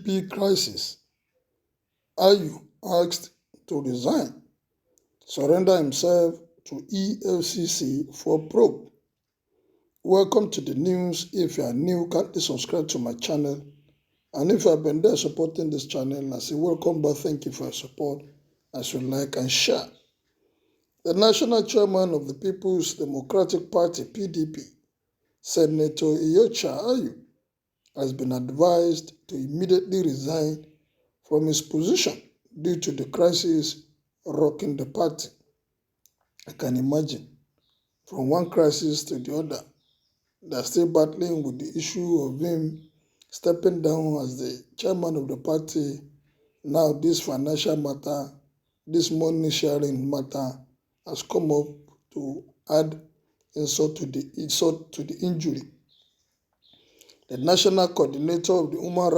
PDP crisis. Ayu asked to resign, surrender himself to EFCC for probe. Welcome to the news. If you are new, kindly subscribe to my channel. And if you have been there supporting this channel, I say welcome back. Thank you for your support. As you like and share. The national chairman of the People's Democratic Party, PDP, Senator Iyorchia Ayu, has been advised to immediately resign from his position due to the crisis rocking the party. I can imagine, from one crisis to the other, they're still battling with the issue of him stepping down as the chairman of the party. Now this financial matter, this money sharing matter has come up to add insult to the injury. The national coordinator of the Human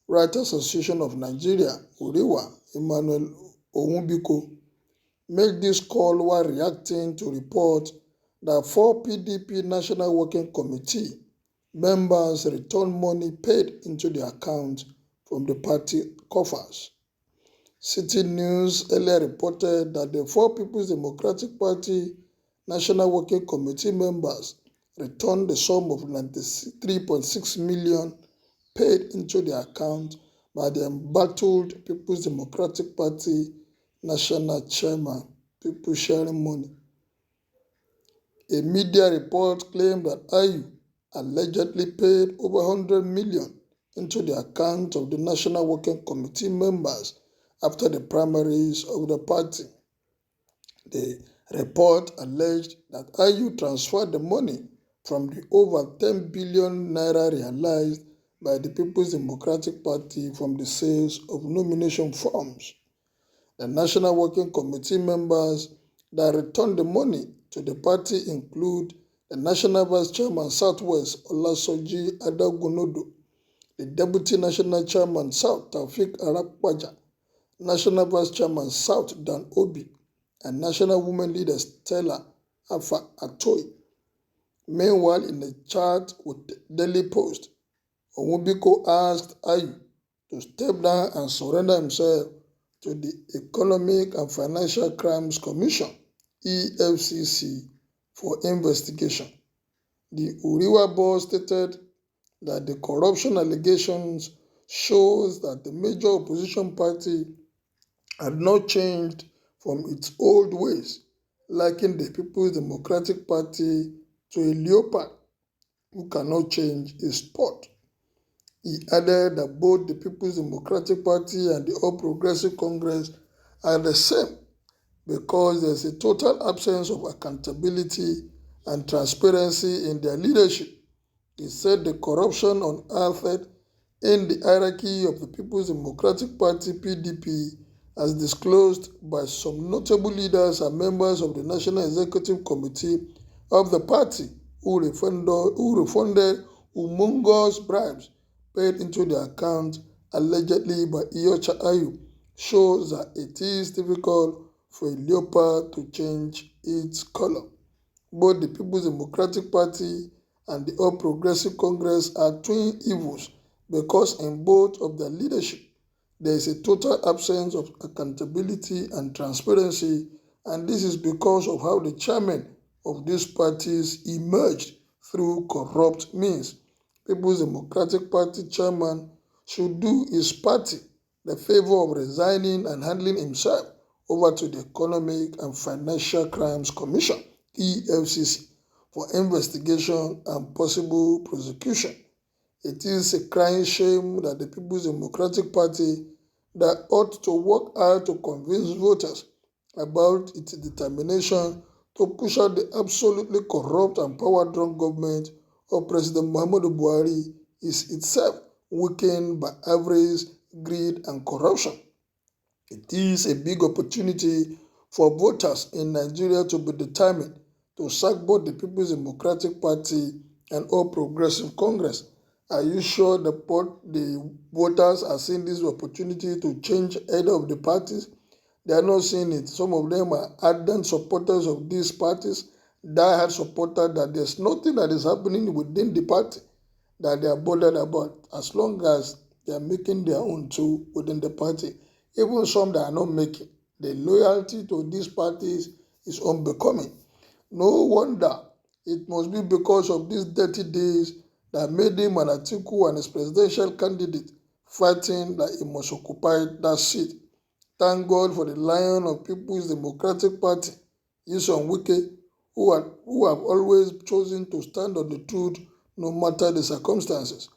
Rights Association of Nigeria, Huriwa, Emmanuel Onwubiko, made this call while reacting to report that 4 PDP National Working Committee members returned money paid into their account from the party coffers. City News earlier reported that the 4 People's Democratic Party National Working Committee members returned the sum of 93.6 million paid into their account by the embattled People's Democratic Party National Chairman, people sharing money. A media report claimed that Ayu allegedly paid over 100 million into the account of the National Working Committee members after the primaries of the party. The report alleged that Ayu transferred the money from the over 10 billion naira realized by the People's Democratic Party from the sales of nomination forms. The National Working Committee members that returned the money to the party include the National Vice Chairman Southwest Olasoji Adagunodo, the Deputy National Chairman South Taufik Arapwaja, National Vice Chairman South Dan Obi, and National Women Leader Stella Afa Atoy. Meanwhile, in a chat with the Daily Post, Onwubiko asked Ayu to step down and surrender himself to the Economic and Financial Crimes Commission, EFCC, for investigation. The Huriwa board stated that the corruption allegations shows that the major opposition party had not changed from its old ways, likening the People's Democratic Party to a leopard who cannot change his spot. He added that both the People's Democratic Party and the All Progressive Congress are the same because there is a total absence of accountability and transparency in their leadership. He said the corruption unearthed in the hierarchy of the People's Democratic Party (PDP), as disclosed by some notable leaders and members of the National Executive Committee of the party who refunded humongous bribes paid into the account allegedly by Iyorchia Ayu, shows that it is difficult for a leopard to change its color. Both the People's Democratic Party and the All Progressive Congress are twin evils because in both of their leadership there is a total absence of accountability and transparency, and this is because of how the chairman of these parties emerged through corrupt means. People's Democratic Party chairman should do his party the favor of resigning and handing himself over to the Economic and Financial Crimes Commission, EFCC, for investigation and possible prosecution. It is a crying shame that the People's Democratic Party that ought to work hard to convince voters about its determination to push out the absolutely corrupt and power-drunk government of President Muhammadu Buhari is itself weakened by avarice, greed, and corruption. It is a big opportunity for voters in Nigeria to be determined to sack both the People's Democratic Party and All Progressive Congress. Are you sure the voters are seeing this opportunity to change head of the parties? They are not seeing it. Some of them are ardent supporters of these parties, die-hard supporters that there's nothing that is happening within the party that they are bothered about as long as They are making their own too within the party. Even some that are not making. The loyalty to these parties is unbecoming. No wonder it must be because of these dirty days that made him an Atiku and his presidential candidate fighting that he must occupy that seat. Thank God for the Lion of People's Democratic Party, Nyesom Wike, who have always chosen to stand on the truth no matter the circumstances.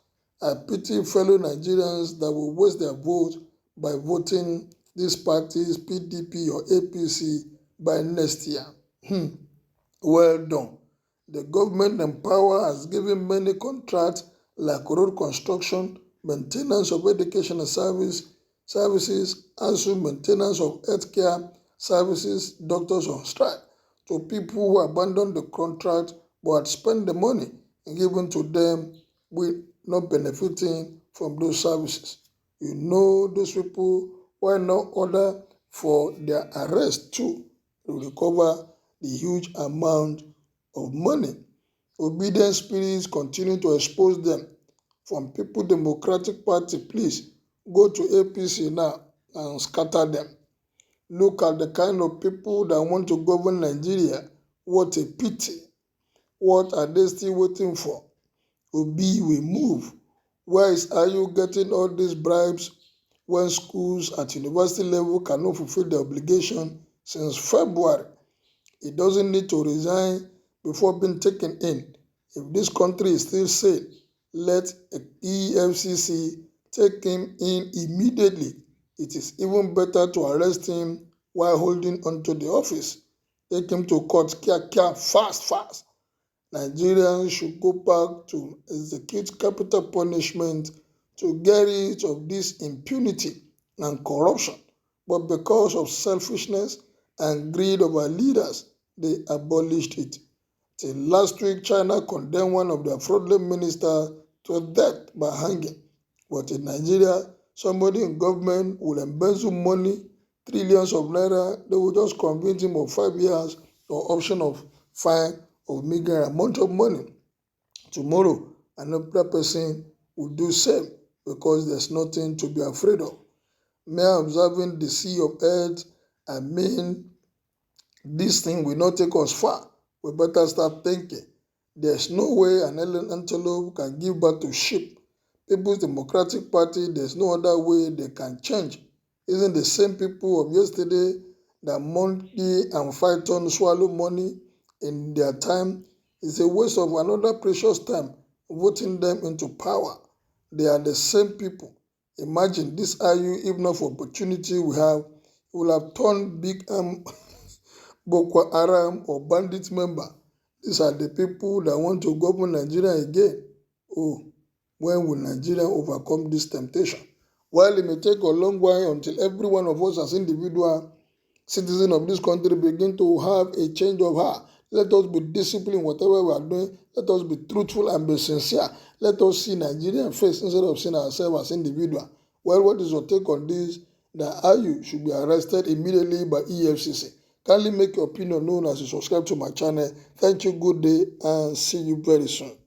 I pity fellow Nigerians that will waste their vote by voting these parties, PDP or APC, by next year. Well done. The government in power has given many contracts like road construction, maintenance of educational services, also maintenance of healthcare services, doctors on strike, to people who abandoned the contract but had spent the money given to them with not benefiting from those services. You know those people, why not order for their arrest too to recover the huge amount of money? Obedient spirits continue to expose them. From People Democratic Party, please go to APC now and scatter them. Look at the kind of people that want to govern Nigeria. What a pity. What are they still waiting for? Obi will move. Are you getting all these bribes when schools at university level cannot fulfill their obligation since February? He doesn't need to resign before being taken in. If this country is still sane, let EFCC take him in immediately. It is even better to arrest him while holding onto the office. Take him to court, fast. Nigerians should go back to execute capital punishment to get rid of this impunity and corruption. But because of selfishness and greed of our leaders, they abolished it. Till last week, China condemned one of their fraudulent ministers to death by hanging. But in Nigeria, somebody in government will embezzle money, trillions of naira, they will just convince him of 5 years or option of fine of meager amount of money. Tomorrow, another person will do same because there's nothing to be afraid of. Mere observing the sea of earth, this thing will not take us far. We better start thinking. There's no way an antelope can give birth to sheep. People's Democratic Party, there's no other way they can change. Isn't the same people of yesterday that monkey and python swallow money in their time? It's a waste of another precious time voting them into power. They are the same people. Imagine this IU, if not for opportunity we have, will have turned big Boko Haram or bandit member. These are the people that want to govern Nigeria again. Oh, when will Nigeria overcome this temptation? Well, it may take a long while until every one of us as individual citizens of this country begin to have a change of heart. Let us be disciplined in whatever we are doing. Let us be truthful and be sincere. Let us see Nigeria face instead of seeing ourselves as individuals. Well, what is your take on this? That IU should be arrested immediately by EFCC. Kindly make your opinion known as you subscribe to my channel. Thank you, good day, and see you very soon.